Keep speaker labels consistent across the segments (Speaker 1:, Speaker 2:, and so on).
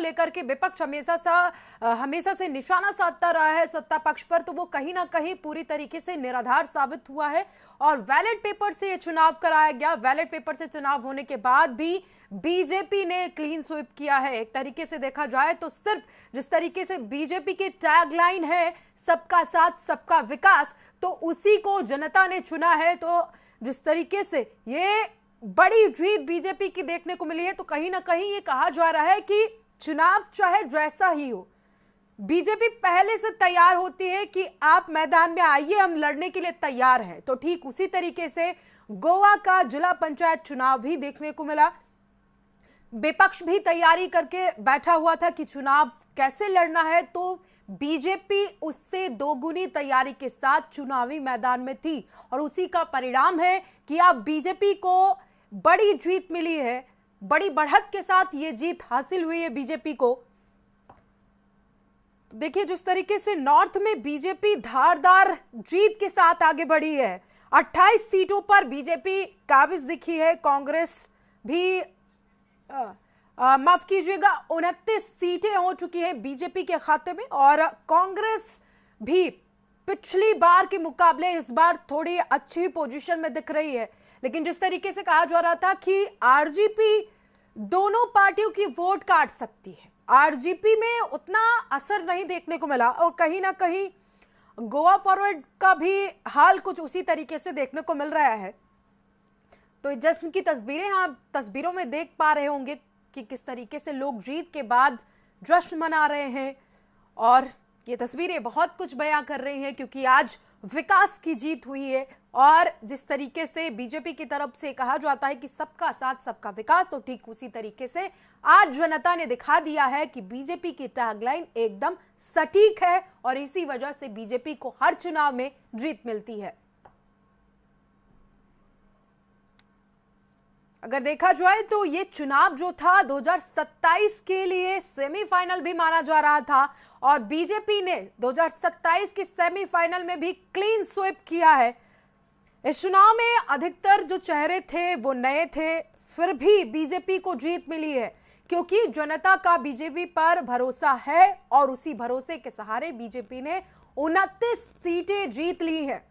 Speaker 1: लेकर के विपक्ष हमेशा से निशाना साधता रहा है सत्ता पक्ष पर, तो वो कहीं ना कहीं पूरी तरीके से निराधार साबित हुआ है। और बैलेट पेपर से ये चुनाव कराया गया, बैलेट पेपर से चुनाव होने के बाद भी बीजेपी ने क्लीन स्वीप किया है। एक तरीके से देखा जाए तो सिर्फ जिस तरीके से बीजेपी की टैगलाइन है सबका साथ सबका विकास, तो उसी को जनता ने चुना है। तो जिस तरीके से ये बड़ी जीत बीजेपी की देखने को मिली है, तो कहीं ना कहीं ये कहा जा रहा है कि चुनाव चाहे जैसा ही हो, बीजेपी पहले से तैयार होती है कि आप मैदान में आइए, हम लड़ने के लिए तैयार हैं। तो ठीक उसी तरीके से गोवा का जिला पंचायत चुनाव भी देखने को मिला। विपक्ष भी तैयारी करके बैठा हुआ था कि चुनाव कैसे लड़ना है, तो बीजेपी उससे दोगुनी तैयारी के साथ चुनावी मैदान में थी। और उसी का परिणाम है कि अब बीजेपी को बड़ी जीत मिली है, बड़ी बढ़त के साथ ये जीत हासिल हुई है बीजेपी को। तो देखिए जिस तरीके से नॉर्थ में बीजेपी धारदार जीत के साथ आगे बढ़ी है, 28 सीटों पर बीजेपी काबिज दिखी है। कांग्रेस भी माफ कीजिएगा 29 सीटें हो चुकी हैं बीजेपी के खाते में, और कांग्रेस भी पिछली बार के मुकाबले इस बार थोड़ी अच्छी पोजीशन में दिख रही है। लेकिन जिस तरीके से कहा जा रहा था कि आरजेपी दोनों पार्टियों की वोट काट सकती है, आरजेपी में उतना असर नहीं देखने को मिला। और कहीं ना कहीं गोवा फॉरवर्ड का भी हाल कुछ उसी तरीके से देखने को मिल रहा है। तो जश्न की तस्वीरें आप तस्वीरों में देख पा रहे होंगे कि किस तरीके से लोग जीत के बाद जश्न मना रहे हैं, और ये तस्वीरें बहुत कुछ बयां कर रही हैं क्योंकि आज विकास की जीत हुई है। और जिस तरीके से बीजेपी की तरफ से कहा जाता है कि सबका साथ सबका विकास, तो ठीक उसी तरीके से आज जनता ने दिखा दिया है कि बीजेपी की टैगलाइन एकदम सटीक है, और इसी वजह से बीजेपी को हर चुनाव में जीत मिलती है। अगर देखा जाए तो ये चुनाव जो था 2027 के लिए सेमीफाइनल भी माना जा रहा था, और बीजेपी ने 2027 के सेमीफाइनल में भी क्लीन स्वीप किया है। इस चुनाव में अधिकतर जो चेहरे थे वो नए थे, फिर भी बीजेपी को जीत मिली है क्योंकि जनता का बीजेपी पर भरोसा है, और उसी भरोसे के सहारे बीजेपी ने 29 सीटें जीत ली है।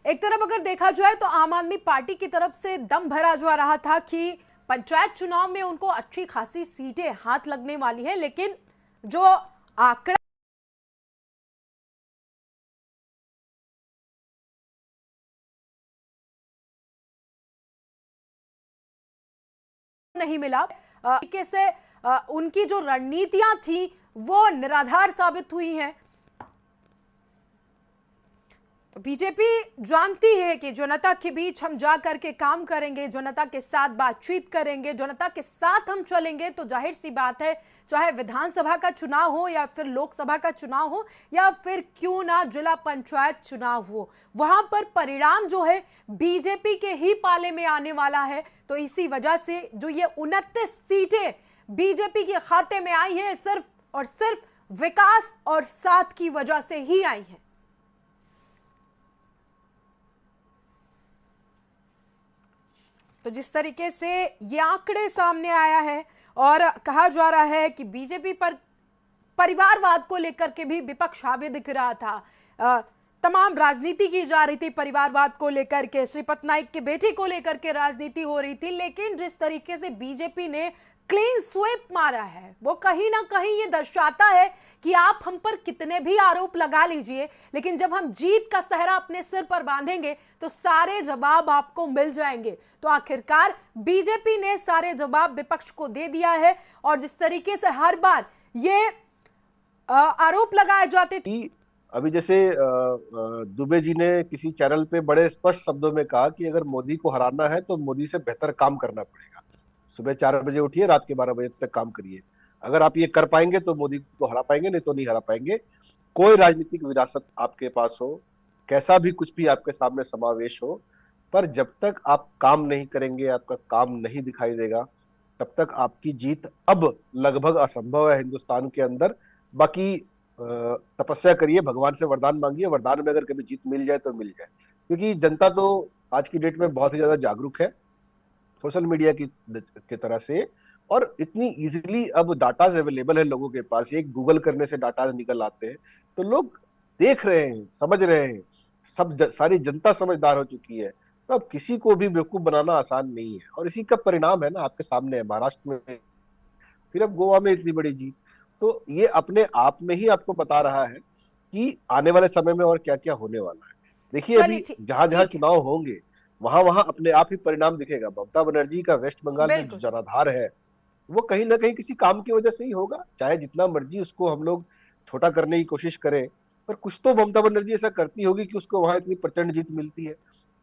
Speaker 1: एक तरफ अगर देखा जाए तो आम आदमी पार्टी की तरफ से दम भरा जा रहा था कि पंचायत चुनाव में उनको अच्छी खासी सीटें हाथ लगने वाली है, लेकिन जो आंकड़ा नहीं मिला, तरीके से उनकी जो रणनीतियां थी वो निराधार साबित हुई हैं। तो बीजेपी जानती है कि जनता के बीच हम जा करके काम करेंगे, जनता के साथ बातचीत करेंगे, जनता के साथ हम चलेंगे, तो जाहिर सी बात है चाहे विधानसभा का चुनाव हो या फिर लोकसभा का चुनाव हो या फिर क्यों ना जिला पंचायत चुनाव हो, वहां पर परिणाम जो है बीजेपी के ही पाले में आने वाला है। तो इसी वजह से जो ये 29 सीटें बीजेपी के खाते में आई है, सिर्फ और सिर्फ विकास और साथ की वजह से ही आई है। तो जिस तरीके से ये आंकड़े सामने आया है, और कहा जा रहा है कि बीजेपी पर परिवारवाद को लेकर के भी विपक्ष हावी दिख रहा था, तमाम राजनीति की जा रही थी परिवारवाद को लेकर के, श्रीपत नाइक के बेटे को लेकर के राजनीति हो रही थी, लेकिन जिस तरीके से बीजेपी ने क्लीन स्वीप मारा है वो कहीं ना कहीं ये दर्शाता है कि आप हम पर कितने भी आरोप लगा लीजिए, लेकिन जब हम जीत का सहरा अपने सिर पर बांधेंगे तो सारे जवाब आपको मिल जाएंगे। तो आखिरकार बीजेपी ने सारे जवाब विपक्ष को दे दिया है, और जिस तरीके से हर बार ये आरोप लगाए जाते थे,
Speaker 2: अभी जैसे दुबे जी ने किसी चैनल पे बड़े स्पष्ट शब्दों में कहा कि अगर मोदी को हराना है तो मोदी से बेहतर काम करना पड़ेगा। सुबह 4 बजे उठिए, रात के 12 बजे तक काम करिए। अगर आप ये कर पाएंगे तो मोदी को हरा पाएंगे, नहीं तो नहीं हरा पाएंगे। कोई राजनीतिक विरासत आपके पास हो, कैसा भी कुछ भी आपके सामने समावेश हो, पर जब तक आप काम नहीं करेंगे, आपका काम नहीं दिखाई देगा, तब तक आपकी जीत अब लगभग असंभव है हिंदुस्तान के अंदर। बाकी तपस्या करिए, भगवान से वरदान मांगिए, वरदान में अगर कभी जीत मिल जाए तो मिल जाए, क्योंकि जनता तो आज की डेट में बहुत ही ज्यादा जागरूक है सोशल मीडिया की तरह से, और इतनी इजीली अब डाटा अवेलेबल है लोगों के पास, एक गूगल करने से डाटा निकल आते हैं, तो लोग देख रहे हैं, समझ रहे हैं, सारी जनता समझदार हो चुकी है। तो अब किसी को भी बेवकूफ बनाना आसान नहीं है, और इसी का परिणाम है ना आपके सामने है, महाराष्ट्र में, फिर अब गोवा में इतनी बड़ी जीत। तो ये अपने आप में ही आपको बता रहा है कि आने वाले समय में और क्या क्या होने वाला है। देखिए
Speaker 1: चलिए
Speaker 2: अभी
Speaker 1: ठीक
Speaker 2: जहां जहां
Speaker 1: ठीक है।
Speaker 2: चुनाव होंगे वहां वहां अपने आप ही परिणाम दिखेगा। ममता बनर्जी का वेस्ट बंगाल में जो
Speaker 1: बिल्कुल।
Speaker 2: जनाधार है वो कहीं ना कहीं किसी काम की वजह से ही होगा, चाहे जितना मर्जी उसको हम लोग छोटा करने की कोशिश करें, पर कुछ तो ममता बनर्जी ऐसा करती होगी कि उसको वहां इतनी प्रचंड जीत मिलती है।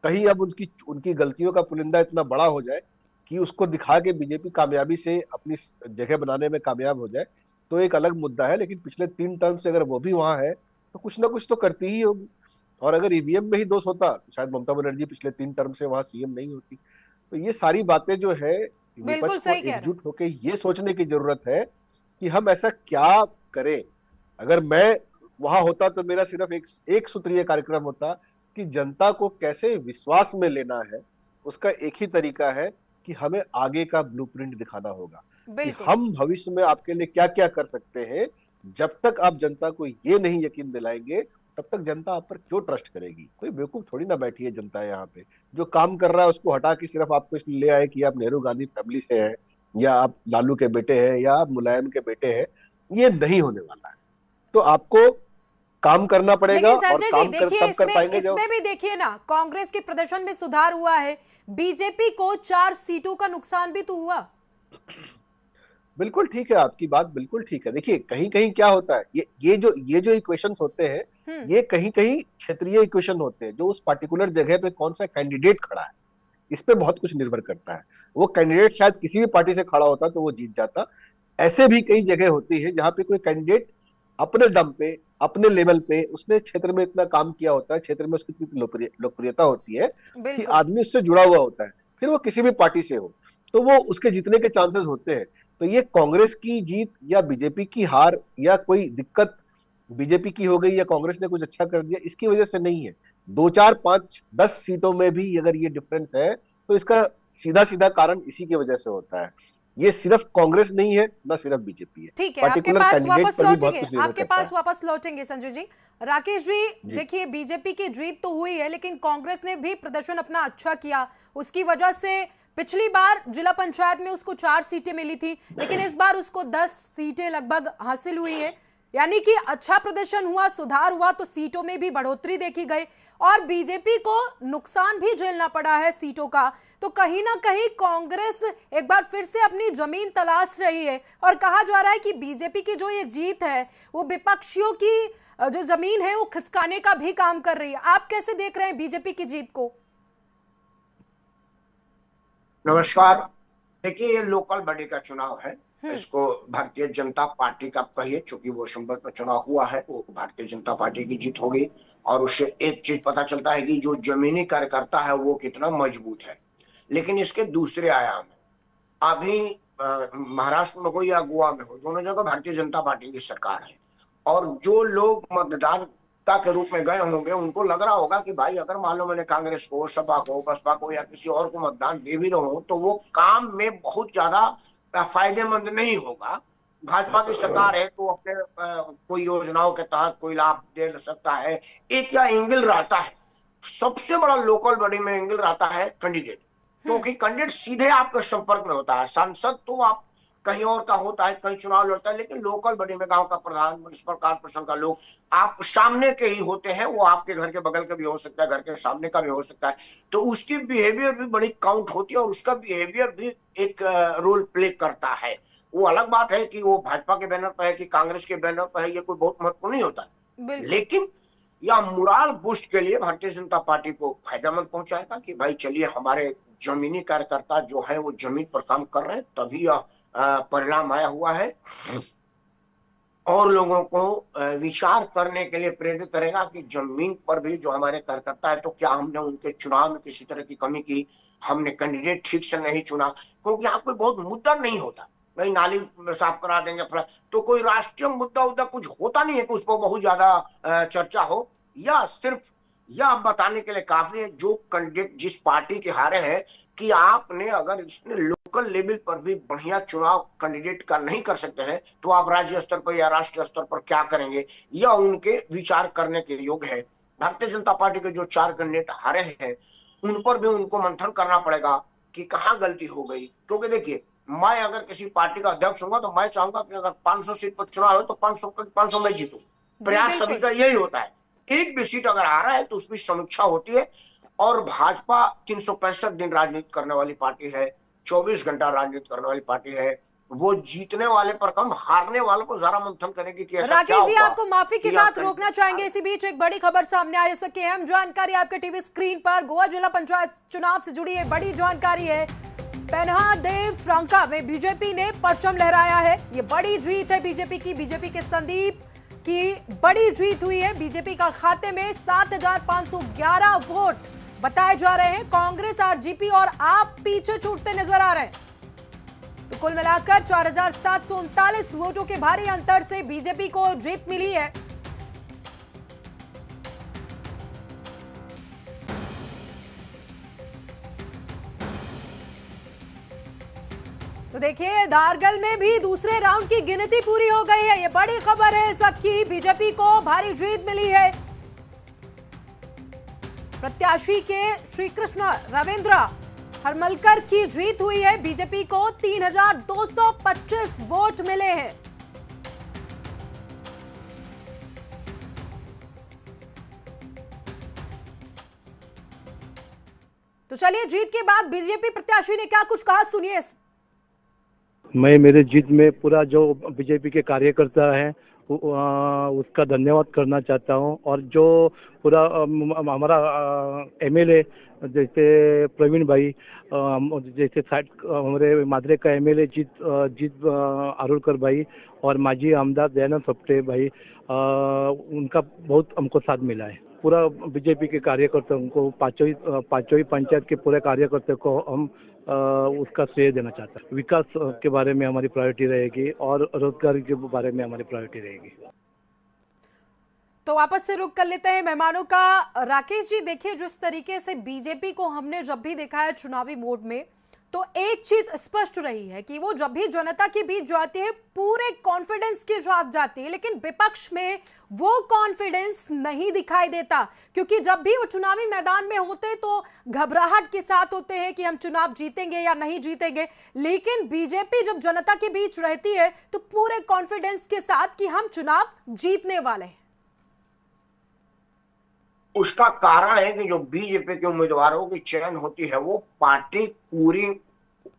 Speaker 2: कहीं अब उनकी उनकी गलतियों का पुलिंदा इतना बड़ा हो जाए कि उसको दिखा के बीजेपी कामयाबी से अपनी जगह बनाने में कामयाब हो जाए, तो एक अलग मुद्दा है। लेकिन पिछले 3 टर्म से अगर वो भी वहां है तो कुछ ना कुछ तो करती ही होगी। और अगर ईवीएम में ही दोष होता तो शायद ममता बनर्जी पिछले 3 टर्म से वहां सीएम नहीं होती। तो ये सारी बातें जो है,
Speaker 1: बिल्कुल
Speaker 2: विपक्ष को
Speaker 1: सही कह रहे हैं।
Speaker 2: एकजुट होकर ये सोचने की जरूरत है कि हम ऐसा क्या करें। अगर मैं वहां होता तो मेरा सिर्फ एक सूत्रीय कार्यक्रम होता कि जनता को कैसे विश्वास में लेना है। उसका एक ही तरीका है कि हमें आगे का ब्लूप्रिंट दिखाना होगा कि
Speaker 1: बिल्कुल।
Speaker 2: हम भविष्य में आपके लिए क्या क्या कर सकते हैं। जब तक आप जनता को ये नहीं यकीन दिलाएंगे तब तक जनता आप पर क्यों ट्रस्ट करेगी। कोई बेवकूफ थोड़ी ना बैठी है जनता यहाँ पे। जो काम कर रहा है उसको हटा के सिर्फ आपको इसलिए ले आए कि आप नेहरू गांधी फैमिली से हैं, या आप लालू के बेटे हैं, या आप मुलायम के बेटे हैं, ये नहीं होने वाला है। तो आपको काम करना पड़ेगा,
Speaker 1: लेकिन
Speaker 2: और
Speaker 1: संजय जी
Speaker 2: काम
Speaker 1: देखिए,
Speaker 2: तब कर
Speaker 1: इसमें
Speaker 2: पाएंगे जब।
Speaker 1: इसमें भी देखिए ना, कांग्रेस के प्रदर्शन में सुधार हुआ है, बीजेपी को 4 सीटों का नुकसान भी तो हुआ।
Speaker 2: बिल्कुल ठीक है, आपकी बात बिल्कुल ठीक है। देखिए कहीं कहीं क्या होता है, ये जो इक्वेशंस होते हैं,
Speaker 1: हम्म।
Speaker 2: ये कहीं कहीं क्षेत्रीय इक्वेशन होते हैं। जो उस पर्टिकुलर जगह पे कौन सा कैंडिडेट खड़ा है इस पे बहुत कुछ निर्भर करता है। वो कैंडिडेट शायद किसी भी पार्टी से खड़ा होता तो वो जीत जाता। ऐसे भी कई जगह होती है जहां पे कोई कैंडिडेट अपने दम पे, अपने लेवल पे, उसने क्षेत्र में इतना काम किया होता है, क्षेत्र में उसकी इतनी लोकप्रियता होती है कि
Speaker 1: बिल्कुल।
Speaker 2: आदमी उससे जुड़ा हुआ होता है, फिर वो किसी भी पार्टी से हो, तो वो उसके जीतने के चांसेस होते हैं। तो ये कांग्रेस की जीत या बीजेपी की हार या कोई दिक्कत बीजेपी की हो गई या कांग्रेस ने कुछ अच्छा कर दिया इसकी वजह से नहीं है। 2 4 5 10 सीटों में भी अगर ये डिफरेंस है तो इसका सीधा सीधा कारण इसी की वजह से होता है। ये सिर्फ कांग्रेस नहीं है, ना सिर्फ बीजेपी है,
Speaker 1: ठीक है, आपके
Speaker 2: पार्टिकुलर
Speaker 1: पास
Speaker 2: कैंडिडेट
Speaker 1: वापस
Speaker 2: पर भी बहुत
Speaker 1: लौटेंगे,
Speaker 2: कुछ निर्भर
Speaker 1: आपके
Speaker 2: करता
Speaker 1: पास
Speaker 2: है।
Speaker 1: वापस लौटेंगे संजय जी। राकेश जी
Speaker 2: जी।
Speaker 1: देखिए, बीजेपी की जीत तो हुई है, लेकिन कांग्रेस ने भी प्रदर्शन अपना अच्छा किया, उसकी वजह से पिछली बार जिला पंचायत में उसको 4 सीटें मिली थी, लेकिन इस बार उसको 10 सीटें लगभग हासिल हुई है। यानी कि अच्छा प्रदर्शन हुआ, सुधार हुआ, तो सीटों में भी बढ़ोतरी देखी गई, और बीजेपी को नुकसान भी झेलना पड़ा है सीटों का। तो कहीं ना कहीं कांग्रेस एक बार फिर से अपनी जमीन तलाश रही है, और कहा जा रहा है कि बीजेपी की जो ये जीत है वो विपक्षियों की जो जमीन है वो खिसकाने का भी काम कर रही है। आप कैसे देख रहे हैं बीजेपी की जीत को?
Speaker 3: नमस्कार। देखिए, ये लोकल बॉडी का चुनाव है।
Speaker 1: हम्म।
Speaker 3: इसको भारतीय जनता पार्टी का कहिए, चूंकि वो संभल में चुनाव हुआ है, वो भारतीय जनता पार्टी की जीत होगी। और उससे एक चीज पता चलता है कि जो जमीनी कार्यकर्ता है वो कितना मजबूत है। लेकिन इसके दूसरे आयाम है। अभी महाराष्ट्र में हो या गोवा में हो, दोनों जगह भारतीय जनता पार्टी की सरकार है। और जो लोग मतदाता के रूप में गए होंगे उनको लग रहा होगा कि भाई अगर मान लो मैंने कांग्रेस को, सपा को, बसपा को या किसी और को मतदान दे भी रहा हूं तो वो काम में बहुत ज्यादा फायदेमंद नहीं होगा। भाजपा की सरकार है तो अपने कोई योजनाओं के तहत कोई लाभ दे सकता है। एक या एंगल रहता है, सबसे बड़ा लोकल बॉडी में एंगल रहता है कैंडिडेट, क्योंकि कैंडिडेट सीधे आपके संपर्क में होता है। सांसद तो आप कहीं और का होता है, कहीं चुनाव लड़ता है, लेकिन लोकल बॉडी में गांव का प्रधान, म्युनिसिपल कॉर्पोरेशन का लोग आप सामने के ही होते हैं। वो आपके घर के बगल का भी हो सकता है, घर के सामने का भी हो सकता है। तो उसकी बिहेवियर भी बड़ी काउंट होती है और उसका बिहेवियर भी एक रोल प्ले करता है। वो अलग बात है कि वो भाजपा के बैनर पर है कि कांग्रेस के बैनर पर है, ये कोई बहुत महत्वपूर्ण नहीं होता है। लेकिन या मोराल बूस्ट के लिए भारतीय जनता पार्टी को फायदेमंद पहुंचाएगा कि भाई चलिए हमारे जमीनी कार्यकर्ता जो है वो जमीन पर काम कर रहे हैं, तभी यह परिणाम आया हुआ है। और लोगों को विचार करने के लिए प्रेरित करेगा कि जमीन पर भी जो हमारे कार्यकर्ता है तो क्या हमने उनके चुनाव में किसी तरह की कमी की, हमने कैंडिडेट ठीक से नहीं चुना। क्योंकि यहाँ कोई बहुत मुद्दा नहीं होता, भाई नाली साफ करा देंगे, तो कोई राष्ट्रीय मुद्दा उद्दा कुछ होता नहीं है कि उस पर बहुत ज्यादा चर्चा हो। या सिर्फ यह बताने के लिए काफी है जो कैंडिडेट जिस पार्टी के हारे हैं कि आपने अगर इसने लोकल लेवल पर भी बढ़िया चुनाव कैंडिडेट का नहीं कर सकते हैं, तो आप राज्य स्तर पर या राष्ट्रीय स्तर पर क्या करेंगे, यह उनके विचार करने के योग्य है। भारतीय जनता पार्टी के जो 4 कैंडिडेट हारे हैं, उन पर भी उनको मंथन करना पड़ेगा कि कहाँ गलती हो गई। क्योंकि देखिए, मैं अगर किसी पार्टी का अध्यक्ष होगा तो मैं चाहूंगा कि अगर 500 सीट पर चुनाव हो तो 500 में जीतूं। प्रयास सभी का यही होता है। एक भी सीट अगर आ रहा है तो उसकी समीक्षा होती है। और भाजपा 365 दिन राजनीति करने वाली पार्टी है, 24 घंटा राजनीति करने वाली पार्टी है। वो जीतने वाले पर कम, हारने वालों को जरा मंथन करेगी कि ऐसा क्या
Speaker 1: राकेश जी,
Speaker 3: हुआ।
Speaker 1: आपको माफी के साथ रोकना चाहेंगे, इसी बीच एक बड़ी खबर सामने आई। इस वक्त अहम जानकारी आपके टीवी स्क्रीन पर। गोवा जिला पंचायत चुनाव से जुड़ी एक बड़ी जानकारी है। पेन्हा देव फ्रांका में बीजेपी ने परचम लहराया है। ये बड़ी जीत है बीजेपी की। बीजेपी के संदीप की बड़ी जीत हुई है। बीजेपी का खाते में 7,511 वोट बताए जा रहे हैं। कांग्रेस, आरजेपी और आप पीछे छूटते नजर आ रहे हैं। तो कुल मिलाकर 4,739 वोटों के भारी अंतर से बीजेपी को जीत मिली है। तो देखिए, धारगल में भी दूसरे राउंड की गिनती पूरी हो गई है। ये बड़ी खबर है इस वक्त की। बीजेपी को भारी जीत मिली है। प्रत्याशी के श्री कृष्ण रविंद्र हरमलकर की जीत हुई है। बीजेपी को 3,225 वोट मिले हैं। तो चलिए, जीत के बाद बीजेपी प्रत्याशी ने क्या कुछ कहा, सुनिए।
Speaker 4: मैं मेरे जीत में पूरा जो बीजेपी के कार्यकर्ता हैं उसका धन्यवाद करना चाहता हूं। और जो पूरा हमारा एमएलए जैसे प्रवीण भाई, जैसे हमारे मादरे का एमएलए जीत आरुलकर भाई और माजी आमदार दयानंद सप्टे भाई, उनका बहुत हमको साथ मिला है। पूरा बीजेपी के कार्यकर्ताओं को, पांचों पंचायत के पूरे कार्यकर्ताओं को हम उसका श्रेय देना चाहता है। विकास के बारे में हमारी प्रायोरिटी रहेगी और रोजगार के बारे में हमारी प्रायोरिटी रहेगी।
Speaker 1: तो वापस से रुक कर लेते हैं मेहमानों का। राकेश जी, देखिए, जिस तरीके से बीजेपी को हमने जब भी देखा है चुनावी मोड में, तो एक चीज स्पष्ट रही है कि वो जब भी जनता के बीच जाती है पूरे कॉन्फिडेंस के साथ जाती है, लेकिन विपक्ष में वो कॉन्फिडेंस नहीं दिखाई देता। क्योंकि जब भी वो चुनावी मैदान में होते तो घबराहट के साथ होते हैं कि हम चुनाव जीतेंगे या नहीं जीतेंगे, लेकिन बीजेपी जब जनता के बीच रहती है तो पूरे कॉन्फिडेंस के साथ कि हम चुनाव जीतने वाले हैं।
Speaker 3: उसका कारण है कि जो बीजेपी के उम्मीदवारों की चयन होती है वो पार्टी पूरी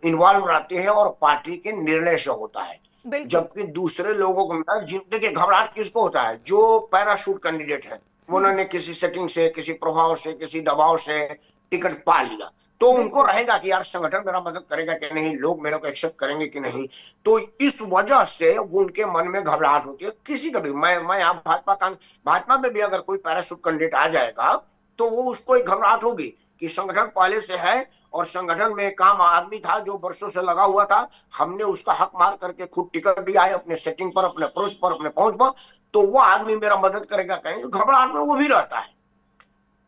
Speaker 3: इन्वॉल्व रहती है और पार्टी के निर्णय से होता है। जबकि दूसरे लोगों को देखिए, घबराहट किसको होता है? जो पैराशूट कैंडिडेट है, उन्होंने किसी सेटिंग से, किसी प्रभाव से, किसी दबाव से टिकट पा लिया, तो उनको रहेगा कि यार संगठन मेरा मदद करेगा कि नहीं, लोग मेरे को एक्सेप्ट करेंगे कि नहीं। तो इस वजह से उनके मन में घबराहट होती है। किसी का भी, मैं यहाँ भाजपा में भी अगर कोई पैराशूट कैंडिडेट आ जाएगा तो वो उसको एक घबराहट होगी कि संगठन पहले से है और संगठन में एक आम आदमी था जो वर्षों से लगा हुआ था, हमने उसका हक मार करके खुद टिकट दिया है अपने सेटिंग पर, अपने अप्रोच पर, अपने पहुंच पर, तो वो आदमी मेरा मदद करेगा कहेंगे। घबराहट में वो भी रहता है।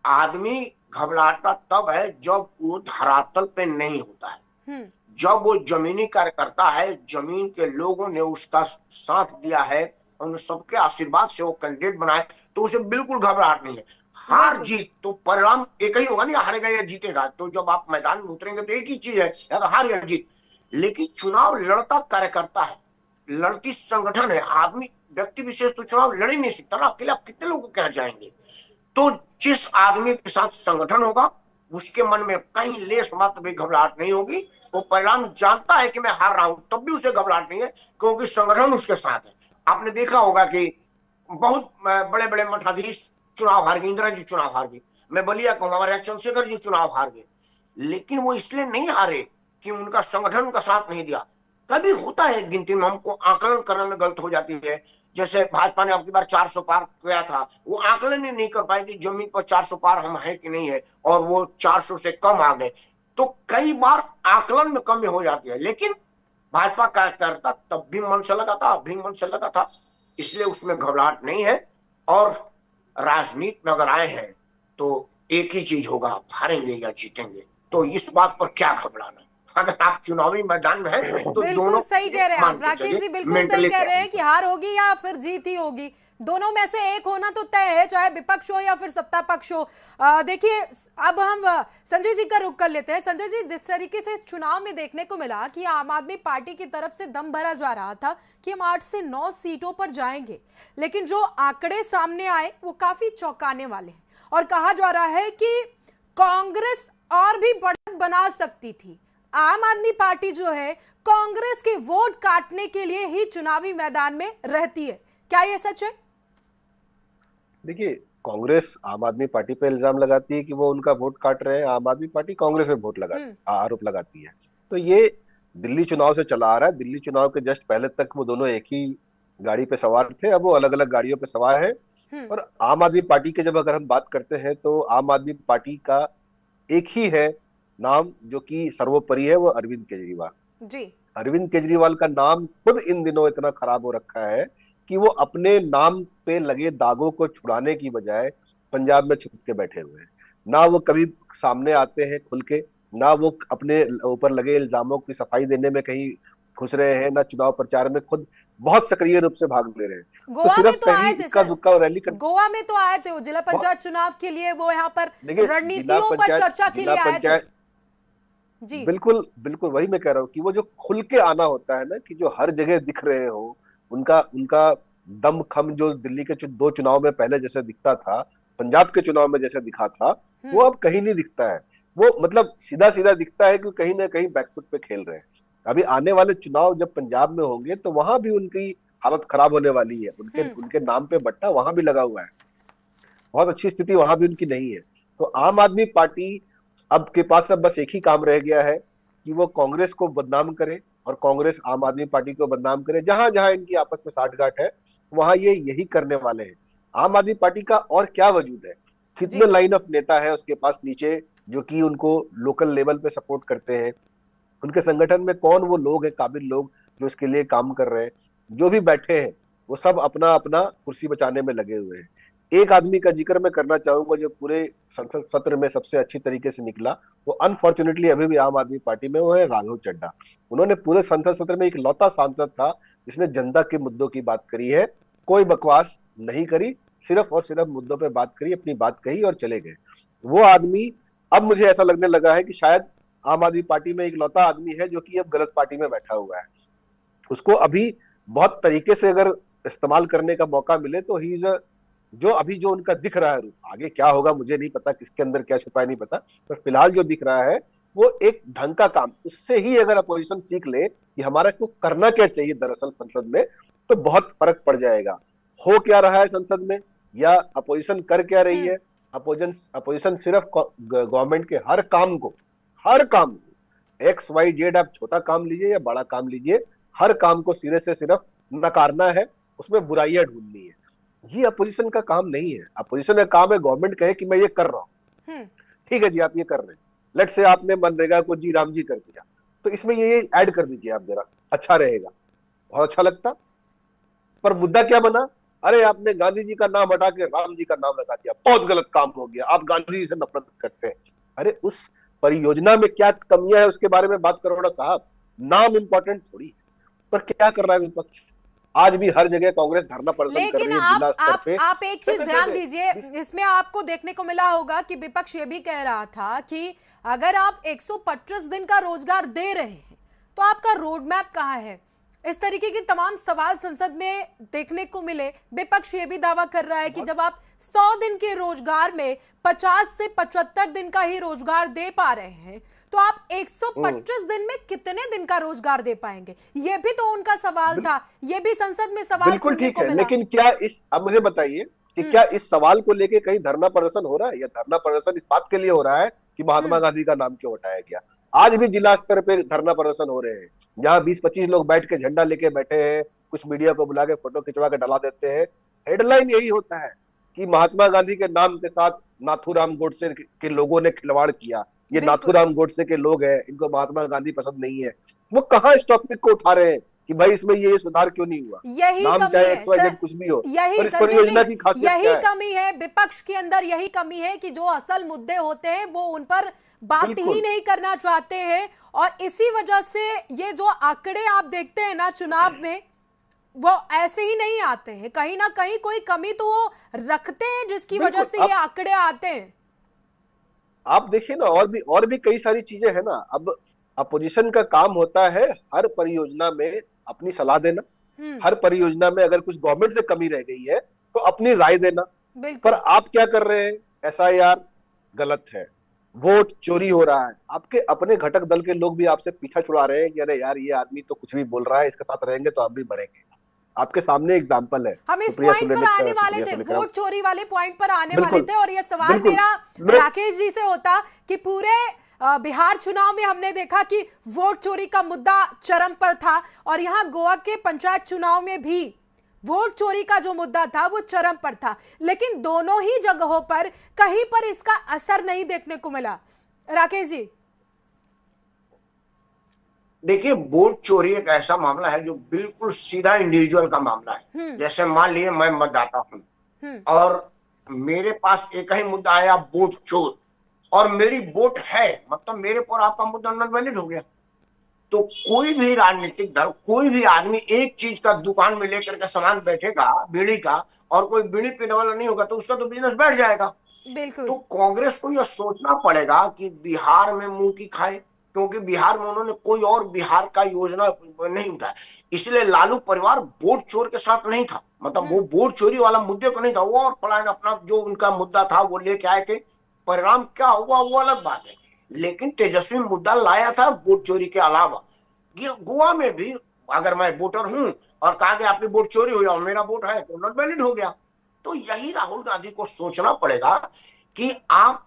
Speaker 3: आदमी घबराता तब है जब वो धरातल पे नहीं होता है, जब वो जमीनी कार्य करता है, जमीन के लोगों ने उसका साथ दिया है, उन सबके आशीर्वाद से वो कैंडिडेट बनाए, तो उसे बिल्कुल घबराहट नहीं है। हार जीत तो परिणाम एक ही होगा, नहीं हारेगा या जीतेगा। तो जब आप मैदान में उतरेंगे तो एक ही चीज है, या तो हार या जीत। लेकिन चुनाव लड़ता कार्यकर्ता है, लड़ती संगठन है। आदमी, व्यक्ति विशेष तो चुनाव लड़ ही नहीं सकता ना, अकेले आप कितने लोगों को कह जाएंगे। तो जिस आदमी के साथ संगठन होगा उसके मन में कहीं लेस मात्र भी घबराहट नहीं होगी। वो परिणाम जानता है कि मैं हार रहा हूं, तब भी उसे घबराहट नहीं है, क्योंकि संगठन उसके साथ है। आपने देखा होगा कि बहुत बड़े बड़े मठाधीश चुनाव हार गए, इंदिरा जी चुनाव हार गई, मैं बलिया कहूँ हमारे चंद्रशेखर जी चुनाव हार गए, लेकिन वो इसलिए नहीं हारे कि उनका संगठन का साथ नहीं दिया। कभी होता है गिनती में, हमको आकलन करने में गलत हो जाती है। जैसे भाजपा ने अब की बार 400 पार किया था, वो आकलन ही नहीं कर पाए कि जमीन पर 400 पार हम है कि नहीं है, और वो 400 से कम आ गए। तो कई बार आकलन में कमी हो जाती है, लेकिन भाजपा क्या करता, तब भी मन से लगा था, अब भी मन से लगा था, इसलिए उसमें घबराहट नहीं है। और राजनीति में अगर आए हैं तो एक ही चीज होगा, हारेंगे या जीतेंगे। तो इस बात पर क्या घबराना, अगर आप चुनावी मैदान में हैं तो
Speaker 1: बिल्कुल
Speaker 3: दोनों
Speaker 1: सही कह रहे हैं आप, राकेश जी बिल्कुल सही
Speaker 3: मेंटली
Speaker 1: कह रहे हैं कि हार होगी या फिर जीत ही होगी, दोनों में से एक होना तो तय है, चाहे विपक्ष हो या फिर सत्ता पक्ष हो। देखिए अब हम संजय जी का रुख कर लेते हैं। संजय जी, जिस तरीके से चुनाव में देखने को मिला कि आम आदमी पार्टी की तरफ से दम भरा जा रहा था कि हम 8 से 9 सीटों पर जाएंगे, लेकिन जो आंकड़े सामने आए वो काफी चौंकाने वाले हैं और कहा जा रहा है कि कांग्रेस और भी बढ़त बना सकती थी। आम आदमी पार्टी जो है कांग्रेस के वोट काटने के लिए ही चुनावी मैदान में रहती है, क्या ये सच है?
Speaker 2: देखिए, कांग्रेस आम आदमी पार्टी पे इल्जाम लगाती है कि वो उनका वोट काट रहे हैं, आम आदमी पार्टी कांग्रेस पे आरोप लगाती है। तो ये दिल्ली चुनाव से चला आ रहा है। दिल्ली चुनाव के जस्ट पहले तक वो दोनों एक ही गाड़ी पे सवार थे, अब वो अलग अलग गाड़ियों पे सवार हैं। और आम आदमी पार्टी के जब अगर हम बात करते हैं तो आम आदमी पार्टी का एक ही है नाम जो कि सर्वोपरि है, वो अरविंद केजरीवाल जी। अरविंद केजरीवाल का नाम खुद इन दिनों इतना खराब हो रखा है कि वो अपने नाम पे लगे दागों को छुड़ाने की बजाय पंजाब में छुप के बैठे हुए हैं। ना वो कभी सामने आते हैं खुल के, ना वो अपने ऊपर लगे इल्जामों की सफाई देने में कहीं घुस रहे हैं, ना चुनाव प्रचार में खुद बहुत सक्रिय रूप से भाग ले रहे हैं।
Speaker 1: गोवा में तो आए थे सर,
Speaker 2: रैली
Speaker 1: गोवा में तो आए थे वो जिला पंचायत चुनाव के लिए, वो यहाँ पर रणनीतियों पर चर्चा के लिए आए थे जी। बिल्कुल
Speaker 2: बिल्कुल वही मैं कह रहा हूँ कि वो जो खुल के आना होता है ना, कि जो हर जगह दिख रहे हो, उनका दम खम जो दिल्ली के 2 चुनाव में पहले जैसे दिखता था, पंजाब के चुनाव में जैसे दिखा था, वो अब कहीं नहीं दिखता है। वो मतलब सीधा सीधा दिखता है कि कहीं ना कहीं बैकफुट पे खेल रहे हैं। अभी आने वाले चुनाव जब पंजाब में होंगे तो वहां भी उनकी हालत खराब होने वाली है। उनके नाम पे बट्टा वहां भी लगा हुआ है, बहुत अच्छी स्थिति वहां भी उनकी नहीं है। तो आम आदमी पार्टी अब के पास अब बस एक ही काम रह गया है कि वो कांग्रेस को बदनाम करे और कांग्रेस आम आदमी पार्टी को बदनाम करे। जहां जहां इनकी आपस में साठगांठ है वहां ये यही करने वाले हैं। आम आदमी पार्टी का और क्या वजूद है, कितने लाइन ऑफ नेता है उसके पास नीचे जो कि उनको लोकल लेवल पे सपोर्ट करते हैं, उनके संगठन में कौन वो लोग हैं काबिल लोग जो इसके लिए काम कर रहे हैं। जो भी बैठे हैं वो सब अपना अपना कुर्सी बचाने में लगे हुए हैं। एक आदमी का जिक्र मैं करना चाहूंगा जो पूरे संसद सत्र में सबसे अच्छी तरीके से निकला, वो अनफॉर्चुनेटली अभी भी आम आदमी पार्टी में, वो है राघव चड्ढा। उन्होंने पूरे संसद सत्र में एक लौता सांसद था जिसने जनता के मुद्दों की बात करी है, कोई बकवास नहीं करी, सिर्फ और सिर्फ मुद्दों पे बात करी, अपनी बात कही और चले गए। वो आदमी अब मुझे ऐसा लगने लगा है कि शायद आम आदमी पार्टी में एक लौता आदमी है जो कि अब गलत पार्टी में बैठा हुआ है। उसको अभी बहुत तरीके से अगर इस्तेमाल करने का मौका मिले तो ही इज जो अभी जो उनका दिख रहा है रूप, आगे क्या होगा मुझे नहीं पता, किसके अंदर क्या छुपा है नहीं पता, पर फिलहाल जो दिख रहा है वो एक ढंग का काम, उससे ही अगर अपोजिशन सीख ले कि हमारा को करना क्या चाहिए दरअसल संसद में, तो बहुत फर्क पड़ जाएगा। हो क्या रहा है संसद में या अपोजिशन कर क्या रही है। अपोजिशन सिर्फ गवर्नमेंट के हर काम को XYZ, आप छोटा काम लीजिए या बड़ा काम लीजिए, हर काम को सिरे से सिर्फ नकारना है, उसमें बुराइयां ढूंढनी है। ये अपोजिशन का काम नहीं है। अपोजिशन का काम है गवर्नमेंट कहे कि मैं ये कर रहा हूँ, ठीक है जी आप ये कर रहे हैं, लेट से आपने मनरेगा को जी राम जी कर दिया, तो इसमें ये ऐड कर दीजिए आप जरा, अच्छा रहेगा, बहुत अच्छा लगता। पर मुद्दा क्या बना, अरे आपने गांधी जी का नाम हटा के राम जी का नाम लगा दिया, बहुत गलत काम हो गया, आप गांधी जी से नफरत करते हैं। अरे उस परियोजना में क्या कमियां है उसके बारे में बात करो ना साहब, नाम इंपॉर्टेंट थोड़ी है। पर क्या कर रहा है विपक्ष, आज भी हर जगह कांग्रेस धरना प्रदर्शन कर रही है जिला स्तर पे।
Speaker 1: आप एक चीज ध्यान दीजिए, इसमें आपको देखने को मिला होगा कि विपक्ष ये भी कह रहा था कि अगर आप 125 दिन का रोजगार दे रहे हैं तो आपका रोड मैप कहाँ है। इस तरीके के तमाम सवाल संसद में देखने को मिले। विपक्ष ये भी दावा कर रहा है कि जब आप 100 दिन के रोजगार में 50 से 75 दिन का ही रोजगार दे पा रहे हैं तो आप 125 दिन में कितने दिन का रोजगार दे पाएंगे। ये भी तो उनका सवाल था, ये भी संसद में सवाल
Speaker 2: बिल्कुल ठीक है। लेकिन क्या अब मुझे बताइए कि क्या इस सवाल को लेके कहीं धरना प्रदर्शन हो रहा है, या धरना प्रदर्शन इस बात के लिए हो रहा है कि महात्मा गांधी का नाम क्यों हटाया गया। आज भी जिला स्तर पे धरना प्रदर्शन हो रहे हैं, जहाँ 20-25 लोग बैठ के झंडा लेके बैठे हैं, कुछ मीडिया को बुला के फोटो खिंचवा के डला देते हैं। हेडलाइन यही होता है कि महात्मा गांधी के नाम के साथ नाथूराम गोडसे के लोगों ने खिलवाड़ किया, ये नाथूराम गोडसे के लोग हैं, इनको महात्मा गांधी पसंद नहीं है। वो कहाँ इस टॉपिक को उठा रहे हैं कि भाई इसमें ये सुधार क्यों नहीं हुआ।
Speaker 1: यही
Speaker 2: नाम
Speaker 1: कमी
Speaker 2: चाहे
Speaker 1: है
Speaker 2: XYZ कुछ भी हो,
Speaker 1: यही
Speaker 2: पर इस परियोजना की खासियत
Speaker 1: यही
Speaker 2: क्या है?
Speaker 1: कमी है विपक्ष के अंदर, यही कमी है कि जो असल मुद्दे होते हैं वो उन पर बात ही नहीं करना चाहते हैं। और इसी वजह से ये जो आंकड़े आप देखते हैं ना चुनाव में, वो ऐसे ही नहीं आते हैं, कहीं ना कहीं कोई कमी तो वो रखते हैं जिसकी वजह से ये आंकड़े आते हैं।
Speaker 2: आप देखिए ना, और भी कई सारी चीजें हैं ना। अब अपोजिशन का काम होता है हर परियोजना में अपनी सलाह देना, हर परियोजना में अगर कुछ गवर्नमेंट से कमी रह गई है तो अपनी राय देना। पर आप क्या कर रहे हैं? SIR गलत है, वोट चोरी हो रहा है, आपके अपने घटक दल के लोग भी आपसे पीछा छुड़ा रहे हैं कि अरे यार ये आदमी तो कुछ भी बोल रहा है, इसके साथ रहेंगे तो आप भी मरेंगे। आपके सामने एग्जाम्पल है।
Speaker 1: हम इस पॉइंट पर आने वाले थे, वोट चोरी वाले पॉइंट पर आने वाले थे, और ये सवाल मेरा राकेश जी से होता कि पूरे बिहार चुनाव में हमने देखा कि वोट चोरी का मुद्दा चरम पर था, और यहाँ गोवा के पंचायत चुनाव में भी वोट चोरी का जो मुद्दा था वो चरम पर था, लेकिन दोनों ही जगहों पर कहीं पर इसका असर नहीं देखने को मिला। राकेश जी
Speaker 3: देखिए, वोट चोरी एक ऐसा मामला है जो बिल्कुल सीधा इंडिविजुअल का मामला है। जैसे मान लिए मैं मतदाता हूं और मेरे पास एक ही मुद्दा आया, वोट चोर, और मेरी वोट है, मतलब मेरे पर आपका मुद्दा नॉन वैलिड हो गया। तो कोई भी राजनीतिक दल, कोई भी आदमी एक चीज का दुकान में लेकर के सामान बैठेगा बीड़ी का, और कोई बीड़ी पीने वाला नहीं होगा तो उसका तो बिजनेस बैठ जाएगा।
Speaker 1: बिल्कुल।
Speaker 3: तो कांग्रेस को यह सोचना पड़ेगा कि बिहार में मुंह की खाए, क्योंकि बिहार में उन्होंने कोई और बिहार का योजना नहीं उठाया। इसलिए लालू परिवार वोट चोर के साथ नहीं था, मतलब वो वोट चोरी वाला मुद्दे को नहीं था, वो और पलायन अपना जो उनका मुद्दा था वो लेके आए थे। परिणाम क्या हुआ वो अलग बात है, लेकिन तेजस्वी मुद्दा लाया था वोट चोरी के अलावा। गोवा में भी अगर मैं वोटर हूं और कहा कि आपकी वोट चोरी हुई और मेरा वोट है तो नॉट वैलिड हो गया। तो यही राहुल गांधी को सोचना पड़ेगा कि आप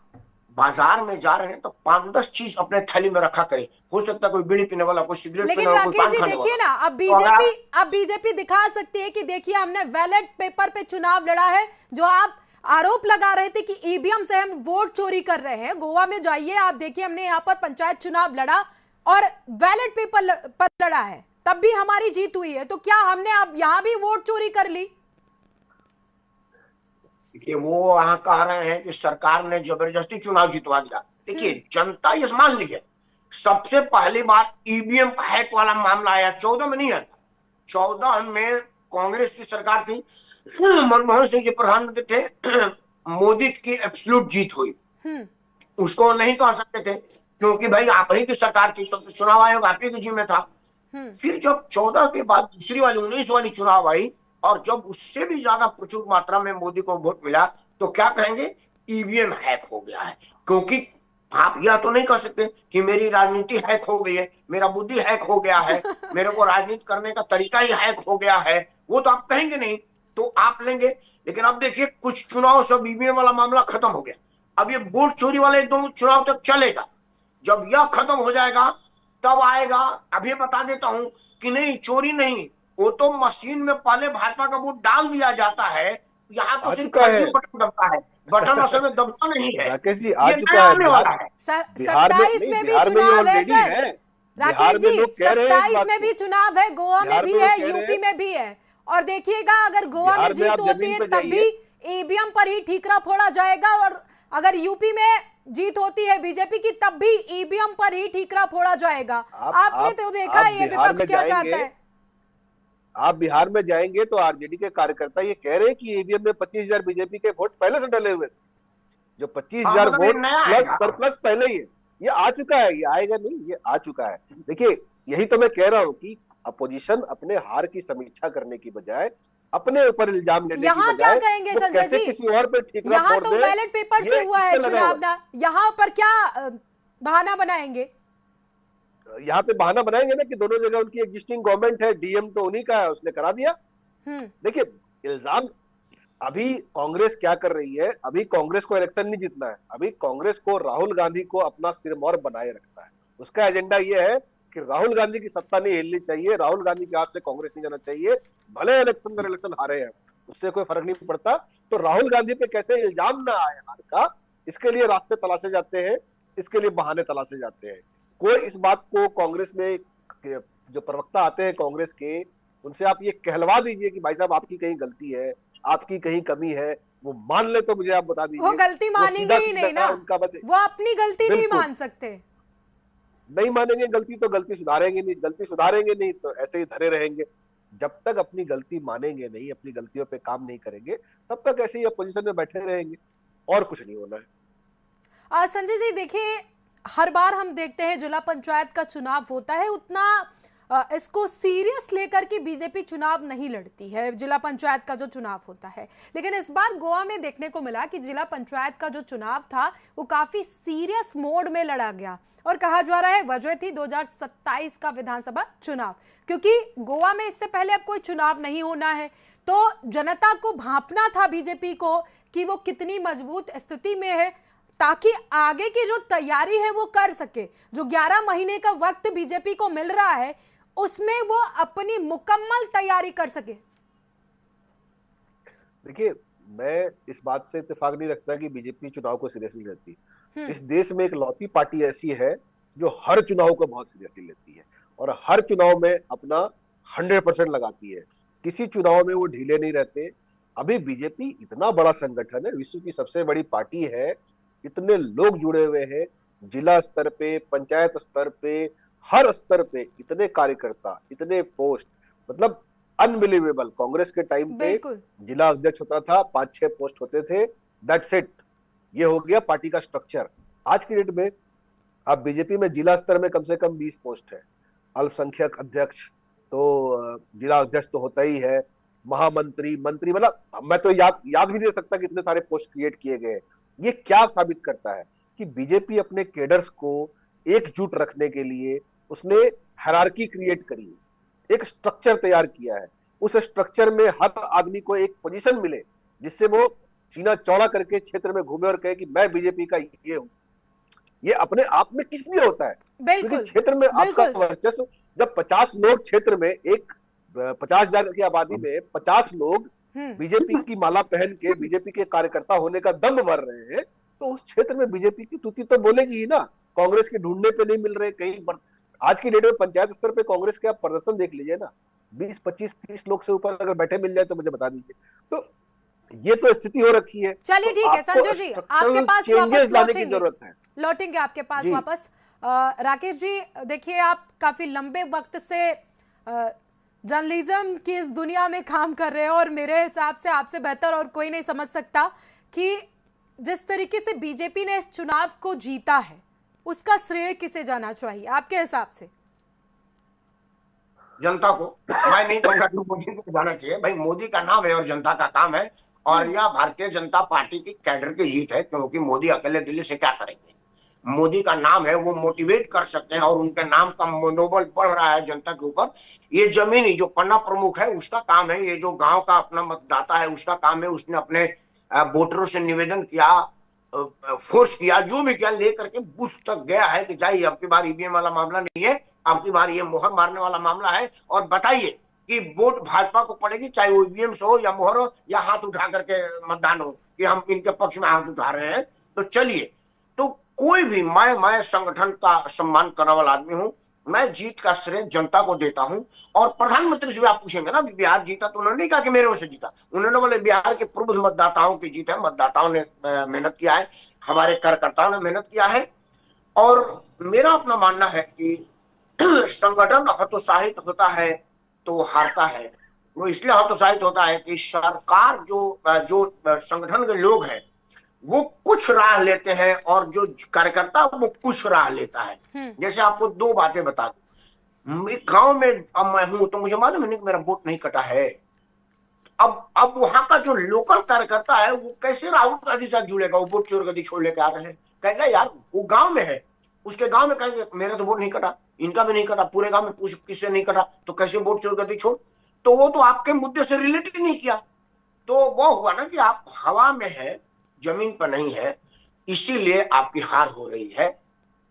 Speaker 3: बाजार में जा रहे हैं तो 5-10 चीज अपने थैली में रखा करें। हो सकता है कोई बीड़ी पीने वाला, कोई सिगरेट पीने वाला, कोई पान खाने वाला।
Speaker 1: देखिए ना, अब बीजेपी दिखा सकती है कि देखिए हमने बैलेट पेपर पे चुनाव लड़ा है। जो आप आरोप लगा रहे थे कि ईवीएम से हम वोट चोरी कर रहे हैं, गोवा में जाइए आप देखिए, हमने यहाँ पर पंचायत चुनाव लड़ा और बैलेट पेपर पर लड़ा है, तब भी हमारी जीत हुई है। तो क्या हमने अब यहाँ भी वोट चोरी कर ली?
Speaker 3: देखिए, वो वहां कह रहे हैं कि सरकार ने जबरदस्ती चुनाव जितवा दिया। देखिए, जनता ये मान लीजिए, सबसे पहली बार ईवीएम हैक वाला मामला आया 14 में नहीं आया। 14 में कांग्रेस की सरकार थी, मनमोहन सिंह जी प्रधानमंत्री थे, मोदी की एब्सोल्यूट जीत हुई। उसको नहीं कह सकते थे क्योंकि भाई आप ही की सरकार थी, तो चुनाव आयोग आप ही के जिम्मे था। फिर जब 14 के बाद दूसरी वाली 19 वाली चुनाव आई और जब उससे भी ज्यादा प्रचुर मात्रा में मोदी को वोट मिला, तो क्या कहेंगे? ईवीएम हैक हो गया है। क्योंकि आप यह तो नहीं कह सकते कि मेरी राजनीति हैक हो गई है, मेरा बुद्धि हैक हो गया है, मेरे को राजनीति करने का तरीका ही हैक हो गया है, वो तो आप कहेंगे नहीं, तो आप लेंगे। लेकिन अब देखिए, कुछ चुनाव सब ईवीएम वाला मामला खत्म हो गया, अब ये वोट चोरी वाले 2 चुनाव तक चलेगा। जब यह खत्म हो जाएगा तब आएगा। अभी बता देता हूं कि नहीं, चोरी नहीं, वो तो मशीन में पहले भाजपा का वोट डाल दिया जाता है, यहाँ तो सिर्फ बटन दबता है, बटन असल में दबता नहीं है।
Speaker 2: राकेश जी आ चुका है बिहार में, बिहार में ऑलरेडी है।
Speaker 1: राकेश जी 27 में भी चुनाव है, गोवा में भी है, यूपी में भी है। और देखिएगा, अगर गोवा में जीत होती है तब भी ईवीएम पर ही ठीकरा फोड़ा जाएगा, और अगर यूपी में जीत होती है बीजेपी की तब भी ईवीएम पर ही ठीकरा फोड़ा जाएगा। आपने तो देखा ये विपक्ष क्या चाहता है।
Speaker 2: आप बिहार में जाएंगे तो आरजेडी के कार्यकर्ता ये कह रहे हैं कि ईवीएम में 25,000 बीजेपी के वोट पहले से डले हुए थे, जो 25,000 वोट प्लस सरप्लस पहले ही है। ये आ चुका है, ये आएगा नहीं, ये आ चुका है। देखिए, यही तो मैं कह रहा हूं कि अपोजिशन अपने हार की समीक्षा करने की बजाय अपने ऊपर इल्जाम लेने की बजाय
Speaker 1: क्या कहेंगे संजय जी?
Speaker 2: किसी और पे ठीकरा
Speaker 1: यहाँ तो बैलेट पेपर से हुआ है चुनाव ना, यहाँ पर क्या बहाना बनाएंगे?
Speaker 2: यहाँ पे बहाना बनाएंगे ना कि दोनों जगह उनकी एग्जिस्टिंग गवर्नमेंट है, डीएम तो उन्हीं का है, उसने करा दिया। देखिए, इल्जाम अभी कांग्रेस क्या कर रही है, अभी कांग्रेस को इलेक्शन नहीं जीतना है, अभी कांग्रेस को राहुल गांधी को अपना सिरमौर बनाए रखना है। उसका एजेंडा ये है कि राहुल गांधी की सत्ता नहीं हिलनी चाहिए, राहुल गांधी के हाथ से कांग्रेस नहीं जाना चाहिए। भले इलेक्शन हारे हैं, उससे कोई फर्क नहीं पड़ता। तो राहुल गांधी पे कैसे इल्जाम ना आए हार का, इसके लिए रास्ते तलाशे जाते हैं, इसके लिए बहाने तलाशे जाते हैं। कोई इस बात को कांग्रेस में जो प्रवक्ता आते हैं कांग्रेस के, उनसे आप ये कहलवा दीजिए कि भाई साहब आपकी कहीं गलती है, आपकी कहीं कमी है, वो मान ले तो मुझे आप बता
Speaker 1: वो
Speaker 2: दीजिए।
Speaker 1: गलती
Speaker 2: वो
Speaker 1: मानेंगे
Speaker 2: सीधा
Speaker 1: ही नहीं
Speaker 2: सीधा
Speaker 1: ना,
Speaker 2: उनका बस,
Speaker 1: वो अपनी गलती नहीं
Speaker 2: बिल्कुल
Speaker 1: मान सकते।
Speaker 2: नहीं मानेंगे गलती तो गलती सुधारेंगे नहीं, गलती सुधारेंगे नहीं तो ऐसे ही धरे रहेंगे। जब तक अपनी गलती मानेंगे नहीं, अपनी गलतियों पे काम नहीं करेंगे, तब तक ऐसे ही अपोजिशन में बैठे रहेंगे, और कुछ नहीं होना है।
Speaker 1: संजय जी देखिए, हर बार हम देखते हैं जिला पंचायत का चुनाव होता है, उतना इसको सीरियस लेकर के बीजेपी चुनाव नहीं लड़ती है, जिला पंचायत का जो चुनाव होता है। लेकिन इस बार गोवा में देखने को मिला कि जिला पंचायत का जो चुनाव था वो काफी सीरियस मोड में लड़ा गया, और कहा जा रहा है वजह थी 2027 का विधानसभा चुनाव, क्योंकि गोवा में इससे पहले अब कोई चुनाव नहीं होना है। तो जनता को भांपना था बीजेपी को कि वो कितनी मजबूत स्थिति में है, ताकि आगे की जो तैयारी है वो कर सके। जो 11 महीने का वक्त बीजेपी को मिल रहा है उसमें वो अपनी मुकम्मल तैयारी कर सके।
Speaker 2: देखिए, मैं इस बात से इत्तेफाक नहीं रखता कि बीजेपी चुनाव को सीरियसली लेती। इस देश में एक लौती पार्टी ऐसी है जो हर चुनाव को बहुत सीरियसली लेती है और हर चुनाव में अपना 100% लगाती है। किसी चुनाव में वो ढीले नहीं रहते। अभी बीजेपी इतना बड़ा संगठन है, विश्व की सबसे बड़ी पार्टी है, इतने लोग जुड़े हुए हैं, जिला स्तर पे, पंचायत स्तर पे, हर स्तर पे इतने कार्यकर्ता, इतने पोस्ट, मतलब अनबिलीवेबल। कांग्रेस के टाइम पे जिला अध्यक्ष होता था, 5-6 पोस्ट होते थे, दैट्स इट। ये हो गया पार्टी का स्ट्रक्चर। आज की डेट में अब बीजेपी में जिला स्तर में कम से कम 20 पोस्ट है। अल्पसंख्यक अध्यक्ष तो जिला अध्यक्ष तो होता ही है, महामंत्री, मंत्री, मतलब मैं तो याद भी नहीं सकता कि इतने सारे पोस्ट क्रिएट किए गए। ये क्या साबित करता है कि बीजेपी अपने केडर्स को एकजुट रखने के लिए उसने हायरार्की क्रिएट करी है, एक स्ट्रक्चर तैयार किया है। उस स्ट्रक्चर में हर आदमी को एक पोजीशन मिले जिससे वो सीना चौड़ा करके क्षेत्र में घूमे और कहे कि मैं बीजेपी का ये हूं। ये अपने आप में किस लिए होता है? क्योंकि क्षेत्र में आपका वर्चस्व, जब 50 लोग क्षेत्र में, एक 50,000 की आबादी में 50 लोग बीजेपी की माला पहन के बीजेपी के कार्यकर्ता होने का दम भर रहे हैं, तो उस क्षेत्र में बीजेपी की तूती तो बोलेगी ही ना। कांग्रेस के ढूंढने पे नहीं मिल रहे कहीं। आज की डेट में पंचायत स्तर पे कांग्रेस के आप प्रदर्शन देख लीजिए ना, 20, 25, 30 लोग से ऊपर अगर बैठे मिल जाए तो मुझे बता दीजिए। तो ये तो स्थिति हो रखी है।
Speaker 1: चलिए ठीक है संजय जी, आपके पास वापस
Speaker 2: लाने की जरूरत है,
Speaker 1: लौटेंगे आपके पास वापस। राकेश जी देखिए, आप काफी लंबे वक्त से जर्नलिज्म की इस दुनिया में काम कर रहे हैं और मेरे हिसाब से आपसे बेहतर और कोई नहीं समझ सकता कि जिस तरीके से बीजेपी ने इस चुनाव को जीता है उसका श्रेय किसे जाना चाहिए आपके हिसाब से?
Speaker 3: जनता को। मैं नहीं कहूंगा कि मोदी को जाना चाहिए, भाई मोदी का नाम है और जनता का काम है, और यह भारतीय जनता पार्टी की कैडर की जीत है, क्योंकि मोदी अकेले दिल्ली से क्या करेंगे। मोदी का नाम है, वो मोटिवेट कर सकते हैं और उनके नाम का मनोबल बढ़ रहा है जनता के ऊपर। ये जमीनी जो पन्ना प्रमुख है उसका काम है, ये जो गांव का अपना मतदाता है उसका काम है, उसने अपने वोटरों से निवेदन किया, फोर्स किया, जो भी किया, लेकर के बूथ तक गया है कि जाइए अब की बार ईवीएम वाला मामला नहीं है, अब की बार ये मोहर मारने वाला मामला है, और बताइए कि वोट भाजपा को पड़ेगी, चाहे वो ईवीएम से हो या मोहर हो या हाथ उठा करके मतदान हो कि हम इनके पक्ष में हाथ उठा रहे हैं। तो चलिए, तो कोई भी, मैं संगठन का सम्मान करने वाला आदमी हूं, मैं जीत का श्रेय जनता को देता हूं। और प्रधानमंत्री से भी आप पूछेंगे ना, बिहार जीता तो उन्होंने नहीं कहा कि मेरे वजह से जीता, उन्होंने बोले बिहार के प्रबुद्ध मतदाताओं की जीत है, मतदाताओं ने मेहनत किया है, हमारे कार्यकर्ताओं ने मेहनत किया है। और मेरा अपना मानना है कि संगठन हतोत्साहित होता है तो हारता है। वो इसलिए हतोत्साहित होता है कि सरकार जो संगठन के लोग हैं वो कुछ राह लेते हैं और जो कार्यकर्ता वो कुछ राह लेता है। जैसे आपको दो बातें बता दूं, गांव में अब मैं हूं तो मुझे मालूम है कि मेरा वोट नहीं कटा है। अब वहां का जो लोकल कार्यकर्ता है वो कैसे राहुल गांधी साथ जुड़ेगा? वो वोट चोर गति छोड़ लेके आ रहे हैं, कहेगा यार वो गांव में है, उसके गांव में कहेंगे मेरा तो वोट नहीं कटा, इनका भी नहीं कटा, पूरे गांव में पूछ किससे नहीं कटा, तो कैसे वोट चोर गति छोड़? तो वो तो आपके मुद्दे से रिलेट ही नहीं किया। तो वो हुआ ना कि आप हवा में है, जमीन पर नहीं है, इसीलिए आपकी हार हो रही है।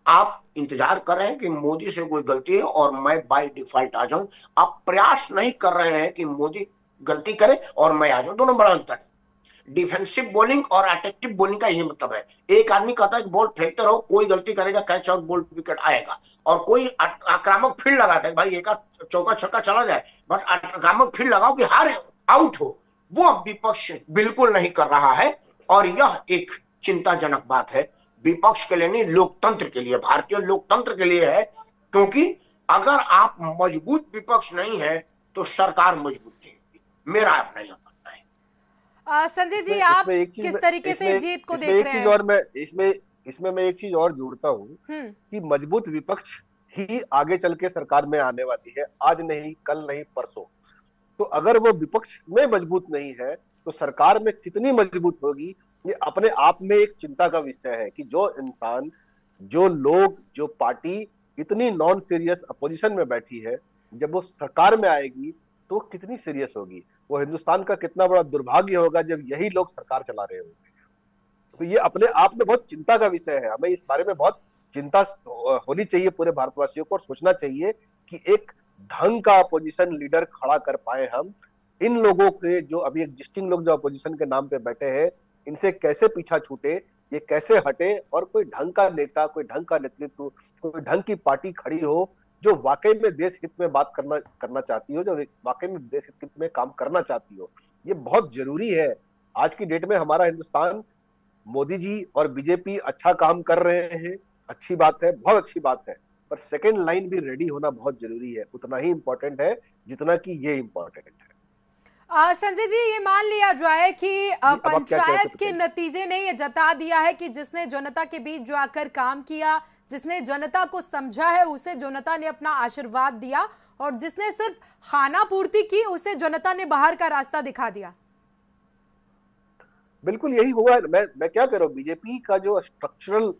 Speaker 3: आप इंतजार कर रहे हैं कि मोदी से कोई गलती है और मैं बाय डिफॉल्ट आ जाऊं। आप प्रयास नहीं कर रहे हैं कि मोदी गलती करे और मैं आ जाऊं, दोनों बड़ा अंतर है। डिफेंसिव बॉलिंग और अटैक्टिव बॉलिंग का ये मतलब है। एक आदमी कहता है कि बॉल फेंकते रहो, कोई गलती करेगा कैच आउट, बॉल विकेट आएगा। और कोई आक्रामक फील्ड लगाता है, भाई एक चौका छक्का चला जाए, बट आक्रामक फील्ड लगाओ कि हार आउट हो, वो अब विपक्ष बिल्कुल नहीं कर रहा है। और यह एक चिंताजनक बात है विपक्ष के लिए नहीं, लोकतंत्र के लिए, भारतीय लोकतंत्र के लिए है। क्योंकि अगर आप मजबूत विपक्ष नहीं है तो सरकार मजबूत नहीं होगी। मेरा अपना यह मानना है।
Speaker 1: संजय जी, आप किस तरीके से जीत को देख रहे हैं?
Speaker 2: और मैं इसमें मैं एक चीज और जोड़ता हूँ कि मजबूत विपक्ष ही आगे चल के सरकार में आने वाली है, आज नहीं, कल नहीं, परसों। तो अगर वो विपक्ष में मजबूत नहीं है तो सरकार में कितनी मजबूत होगी, ये अपने आप में एक चिंता का विषय है कि जो इंसान, जो लोग, जो पार्टी इतनी नॉन सीरियस अपोजिशन में बैठी है, जब वो सरकार में आएगी तो कितनी सीरियस होगी। वो हिंदुस्तान का कितना बड़ा दुर्भाग्य होगा जब यही लोग सरकार चला रहे होंगे। तो ये अपने आप में बहुत चिंता का विषय है। हमें इस बारे में बहुत चिंता होनी चाहिए पूरे भारतवासियों को, और सोचना चाहिए कि एक ढंग का अपोजिशन लीडर खड़ा कर पाए हम। इन लोगों के जो अभी एग्जिस्टिंग लोग जो अपोजिशन के नाम पे बैठे हैं, इनसे कैसे पीछा छूटे, ये कैसे हटे, और कोई ढंग का नेता, कोई ढंग का नेतृत्व, कोई ढंग की पार्टी खड़ी हो जो वाकई में देश हित में बात करना चाहती हो, जो वाकई में देश हित में काम करना चाहती हो। ये बहुत जरूरी है। आज की डेट में हमारा हिंदुस्तान, मोदी जी और बीजेपी अच्छा काम कर रहे हैं, अच्छी बात है, बहुत अच्छी बात है, पर सेकेंड लाइन भी रेडी होना बहुत जरूरी है। उतना ही इंपॉर्टेंट है जितना कि ये इंपॉर्टेंट है।
Speaker 1: संजय जी, ये मान लिया जाए कि पंचायत के नतीजे ने ये जता दिया है कि जिसने जनता के बीच जो आकर काम किया, जिसने जनता को समझा है, उसे जनता ने अपना आशीर्वाद दिया, और जिसने सिर्फ खाना पूर्ति की उसे जनता ने बाहर का रास्ता दिखा दिया।
Speaker 2: बिल्कुल यही हुआ। मैं क्या कह रहा हूँ, बीजेपी का जो स्ट्रक्चरल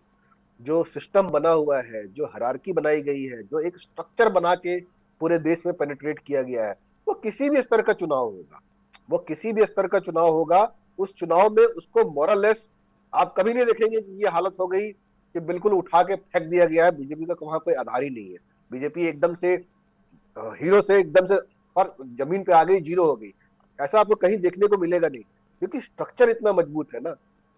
Speaker 2: जो सिस्टम बना हुआ है, जो हायरार्की बनाई गई है, जो एक स्ट्रक्चर बना के पूरे देश में पेनिट्रेट किया गया है, वो किसी भी स्तर का चुनाव होगा, वो किसी भी स्तर का चुनाव होगा, उस चुनाव में उसको मोरलेस आप कभी नहीं देखेंगे कि ये हालत हो गई कि बिल्कुल उठा के फेंक दिया गया है। बीजेपी का वहां कोई आधार ही नहीं है। बीजेपी एकदम से हीरो से एकदम से और जमीन पे आ गई, जीरो हो गई, ऐसा आपको कहीं देखने को मिलेगा नहीं, क्योंकि स्ट्रक्चर इतना मजबूत है ना।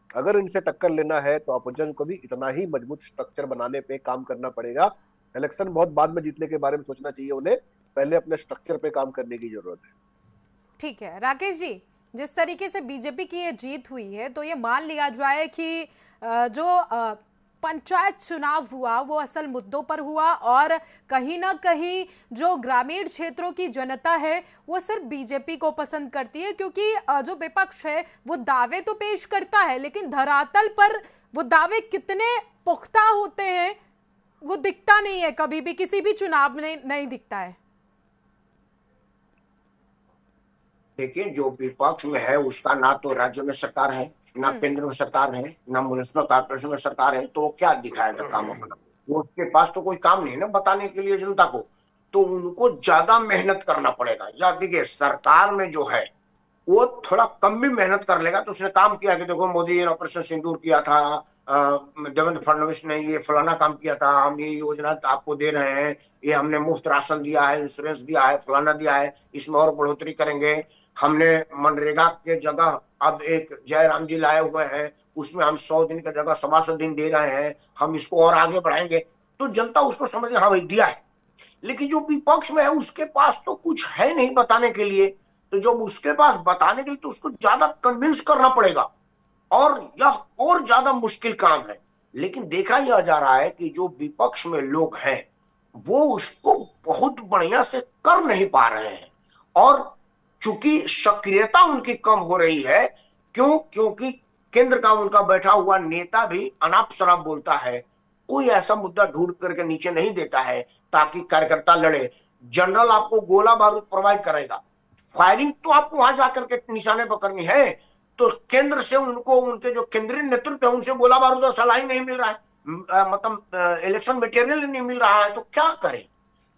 Speaker 2: अगर इनसे टक्कर लेना है तो अपोजिशन को भी इतना ही मजबूत स्ट्रक्चर बनाने पे काम करना पड़ेगा। इलेक्शन बहुत बाद में जीतने के बारे में सोचना चाहिए उन्हें, पहले अपने स्ट्रक्चर पे काम करने की जरूरत है।
Speaker 1: ठीक है राकेश जी, जिस तरीके से बीजेपी की ये जीत हुई है, तो ये मान लिया जाए कि जो पंचायत चुनाव हुआ वो असल मुद्दों पर हुआ, और कहीं ना कहीं जो ग्रामीण क्षेत्रों की जनता है वो सिर्फ बीजेपी को पसंद करती है, क्योंकि जो विपक्ष है वो दावे तो पेश करता है, लेकिन धरातल पर वो दावे कितने पुख्ता होते हैं वो दिखता नहीं है, कभी भी किसी भी चुनाव में नहीं दिखता है।
Speaker 3: देखिए, जो विपक्ष में है उसका ना तो राज्य में सरकार है, ना केंद्र में सरकार है, ना म्युनिसिपल कॉर्पोरेशन में सरकार है, तो वो क्या दिखाएगा काम अपना? वो उसके पास तो कोई काम नहीं है ना बताने के लिए जनता को, तो उनको ज्यादा मेहनत करना पड़ेगा। या देखिए, सरकार में जो है वो थोड़ा कम भी मेहनत कर लेगा तो उसने काम किया कि देखो मोदी ने ऑपरेशन सिंदूर किया था, देवेंद्र फडणवीस ने ये फलाना काम किया था, हम ये योजना आपको दे रहे हैं, ये हमने मुफ्त राशन दिया है, इंश्योरेंस दिया है, फलाना दिया है, इसमें और बढ़ोतरी करेंगे, हमने मनरेगा के जगह अब एक जयराम जी लाए हुए हैं, उसमें हम 100 दिन की जगह 125 दिन दे रहे हैं, हम इसको और आगे बढ़ाएंगे। तो जनता उसको समझ हाँ भाई दिया है। लेकिन जो विपक्ष में है उसके पास तो कुछ है नहीं बताने के लिए, तो जब उसके पास बताने के लिए तो उसको ज्यादा कन्विंस करना पड़ेगा, और यह और ज्यादा मुश्किल काम है। लेकिन देखा यह जा रहा है कि जो विपक्ष में लोग हैं वो उसको बहुत बढ़िया से कर नहीं पा रहे हैं, और चूंकि सक्रियता उनकी कम हो रही है। क्यों? क्योंकि केंद्र का उनका बैठा हुआ नेता भी अनाप शराब बोलता है, कोई ऐसा मुद्दा ढूंढ करके नीचे नहीं देता है ताकि कार्यकर्ता लड़े। जनरल आपको गोला बारूद प्रोवाइड करेगा, फायरिंग तो आपको वहां जाकर के निशाने पर करनी है, तो केंद्र से उनको उनके जो केंद्रीय नेतृत्व है उनसे गोला बारूद और सलाह नहीं मिल रहा है, मतलब इलेक्शन मटेरियल नहीं मिल रहा है, तो क्या करें?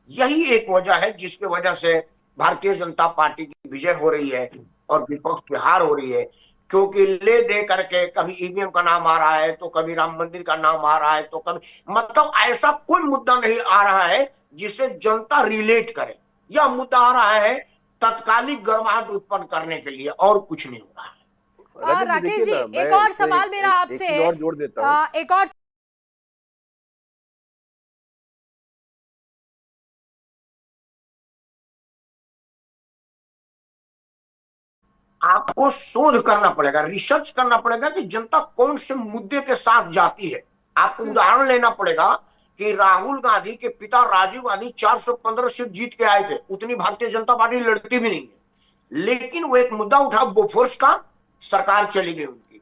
Speaker 3: यही एक वजह है जिसकी वजह से भारतीय जनता पार्टी की विजय हो रही है और विपक्ष की हार हो रही है। क्योंकि ले दे करके कभी ईवीएम का नाम आ रहा है, तो कभी राम मंदिर का नाम आ रहा है, तो कभी मतलब ऐसा कोई मुद्दा नहीं आ रहा है जिसे जनता रिलेट करे। यह मुद्दा आ रहा है तत्कालिक गर्माहट उत्पन्न करने के लिए, और कुछ नहीं हो रहा है।
Speaker 2: रजत जी
Speaker 1: राकेश
Speaker 2: देखिए
Speaker 1: जी,
Speaker 2: ना, मैं
Speaker 1: एक और
Speaker 2: इसमें
Speaker 1: सवाल मेरा
Speaker 2: एक
Speaker 1: आपसे
Speaker 2: चीज
Speaker 1: है।
Speaker 2: और जोड़ देता हूँ।
Speaker 1: एक और
Speaker 3: आपको शोध करना पड़ेगा, रिसर्च करना पड़ेगा कि जनता कौन से मुद्दे के साथ जाती है। आपको उदाहरण लेना पड़ेगा कि राहुल गांधी के पिता राजीव गांधी 415 सीट जीत के आए थे, उतनी भारतीय जनता पार्टी लड़ती भी नहीं है, लेकिन वो एक मुद्दा उठा बोफोर्स का, सरकार चली गई उनकी।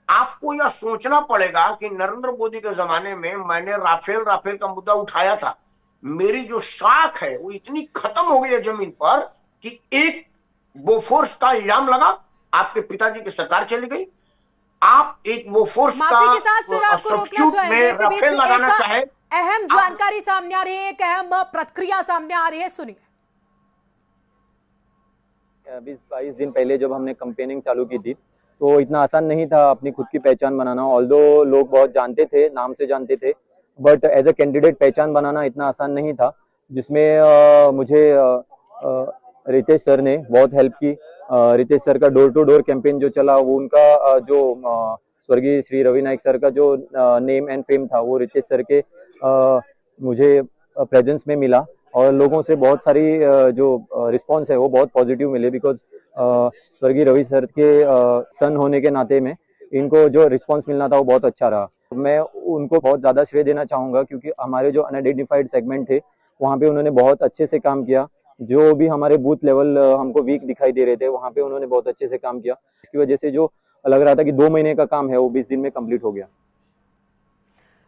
Speaker 3: आपको यह सोचना पड़ेगा कि नरेंद्र मोदी के जमाने में मैंने राफेल राफेल का मुद्दा उठाया था, मेरी जो साख है वो इतनी खत्म हो गई है जमीन पर कि एक बोफोर्स का इल्जाम लगा, आपके पिताजी की सरकार चली गई। आप एक बोफोर्स का
Speaker 1: माफी के साथ फिर आपको रोकना
Speaker 3: सब्स्टिट्यूट में
Speaker 1: चाहेंगे, इसी बीच
Speaker 3: राफेल लगाना
Speaker 1: एक
Speaker 3: चाहे।
Speaker 1: अहम जानकारी सामने आ रही है, एक अहम प्रतिक्रिया सामने आ रही है, सुनिए।
Speaker 5: 20-22 दिन पहले जब हमने कंपेनिंग चालू की थी तो इतना आसान नहीं था अपनी खुद की पहचान बनाना। ऑल्दो लोग बहुत जानते थे, नाम से जानते थे, बट एज अ कैंडिडेट पहचान बनाना इतना आसान नहीं था, जिसमें मुझे रितेश सर ने बहुत हेल्प की। रितेश सर का डोर टू डोर कैंपेन जो चला, वो उनका जो स्वर्गीय श्री रवि नायक सर का जो नेम एंड फेम था, वो रितेश सर के मुझे प्रेजेंस में मिला और लोगों से बहुत सारी जो रिस्पांस है वो बहुत पॉजिटिव मिले, बिकॉज स्वर्गीय रवि सर के सन होने के नाते में इनको जो रिस्पांस मिलना था वो बहुत अच्छा रहा। मैं उनको बहुत ज़्यादा श्रेय देना चाहूँगा, क्योंकि हमारे जो अनआइडेंटिफाइड सेगमेंट थे वहाँ पे उन्होंने बहुत अच्छे से काम किया। जो भी हमारे बूथ लेवल हमको वीक दिखाई दे रहे थे, वहाँ पे उन्होंने बहुत अच्छे से काम किया। इसकी वजह से जो लग रहा था कि 2 महीने का काम है वो 20 दिन में कंप्लीट हो गया।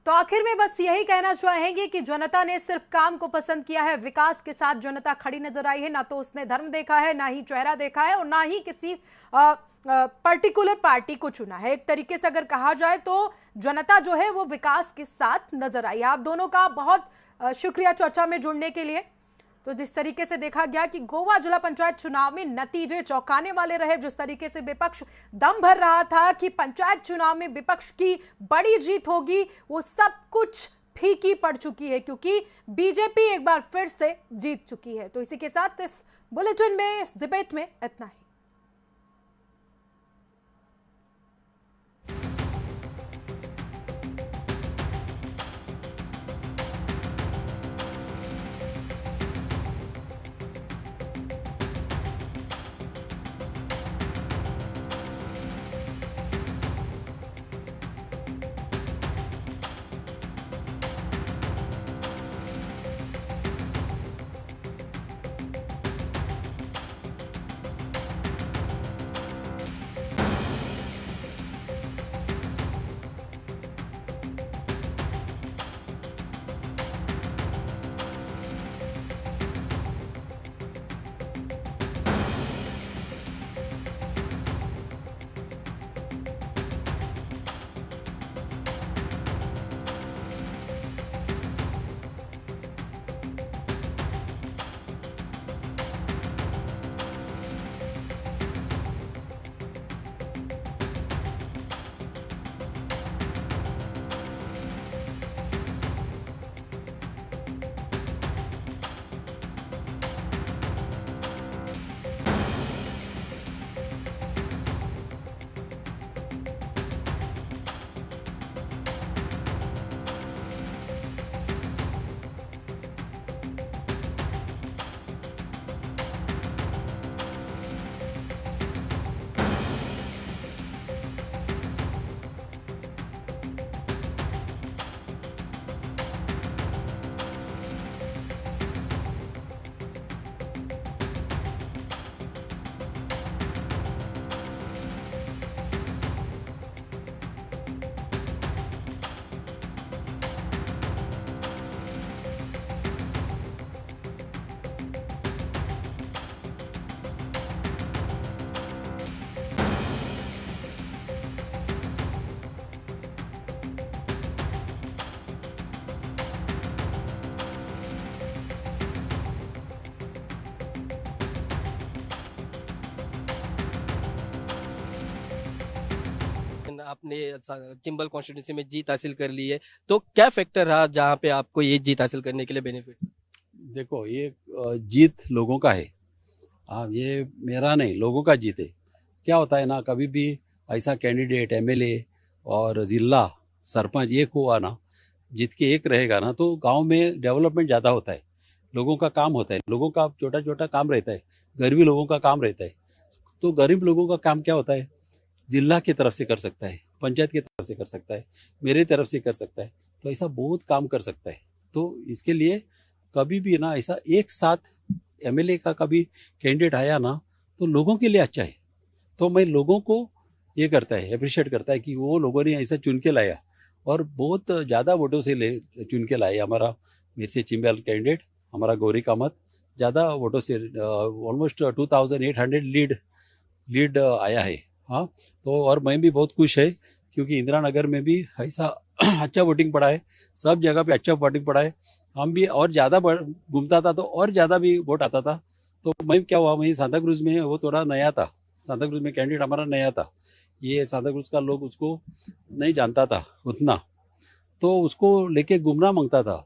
Speaker 1: तो आखिर में बस यही कहना चाहेंगे कि जनता ने सिर्फ काम को पसंद किया है, विकास के साथ जनता खड़ी नजर आई है, ना तो उसने धर्म देखा है, ना ही चेहरा देखा है और ना ही किसी पर्टिकुलर पार्टी को चुना है। एक तरीके से अगर कहा जाए तो जनता जो है वो विकास के साथ नजर आई है। आप दोनों का बहुत शुक्रिया चर्चा में जुड़ने के लिए। तो जिस तरीके से देखा गया कि गोवा जिला पंचायत चुनाव में नतीजे चौंकाने वाले रहे, जिस तरीके से विपक्ष दम भर रहा था कि पंचायत चुनाव में विपक्ष की बड़ी जीत होगी, वो सब कुछ फीकी पड़ चुकी है, क्योंकि बीजेपी एक बार फिर से जीत चुकी है। तो इसी के साथ इस बुलेटिन में, इस डिबेट में इतना ही।
Speaker 6: आपने चिंबल कॉन्स्टिट्यूंसी में जीत हासिल कर ली है, तो क्या फैक्टर रहा जहां पे आपको ये जीत हासिल करने के लिए बेनिफिट?
Speaker 7: देखो, ये जीत लोगों का है। हाँ, ये मेरा नहीं, लोगों का जीत है। क्या होता है ना, कभी भी ऐसा कैंडिडेट एमएलए और जिला सरपंच एक हुआ ना, जीत के एक रहेगा ना, तो गांव में डेवलपमेंट ज़्यादा होता है, लोगों का काम होता है, लोगों का छोटा छोटा काम रहता है, गरीबी लोगों का काम रहता है। तो गरीब लोगों का काम क्या होता है, जिला की तरफ से कर सकता है, पंचायत की तरफ से कर सकता है, मेरे तरफ से कर सकता है, तो ऐसा बहुत काम कर सकता है। तो इसके लिए कभी भी ना ऐसा एक साथ एमएलए का कभी कैंडिडेट आया ना, तो लोगों के लिए अच्छा है। तो मैं लोगों को ये करता है, अप्रिशिएट करता है कि वो लोगों ने ऐसा चुन के लाया और बहुत ज़्यादा वोटों से चुन के लाए। हमारा मिर्सी चिंबल कैंडिडेट, हमारा गौरी कामत ज़्यादा वोटों से ऑलमोस्ट 2800 लीड आया है। हाँ, तो और मैं भी बहुत खुश है क्योंकि इंदिरा नगर में भी ऐसा अच्छा वोटिंग पड़ा है, सब जगह पे अच्छा वोटिंग पड़ा है। हम भी और ज़्यादा घूमता था तो और ज़्यादा भी वोट आता था। तो मैं क्या हुआ, मैं सांता क्रूज में वो थोड़ा नया था, सांता क्रूज में कैंडिडेट हमारा नया था, ये सांता क्रूज का लोग उसको नहीं जानता था उतना, तो उसको लेके घूमना मांगता था।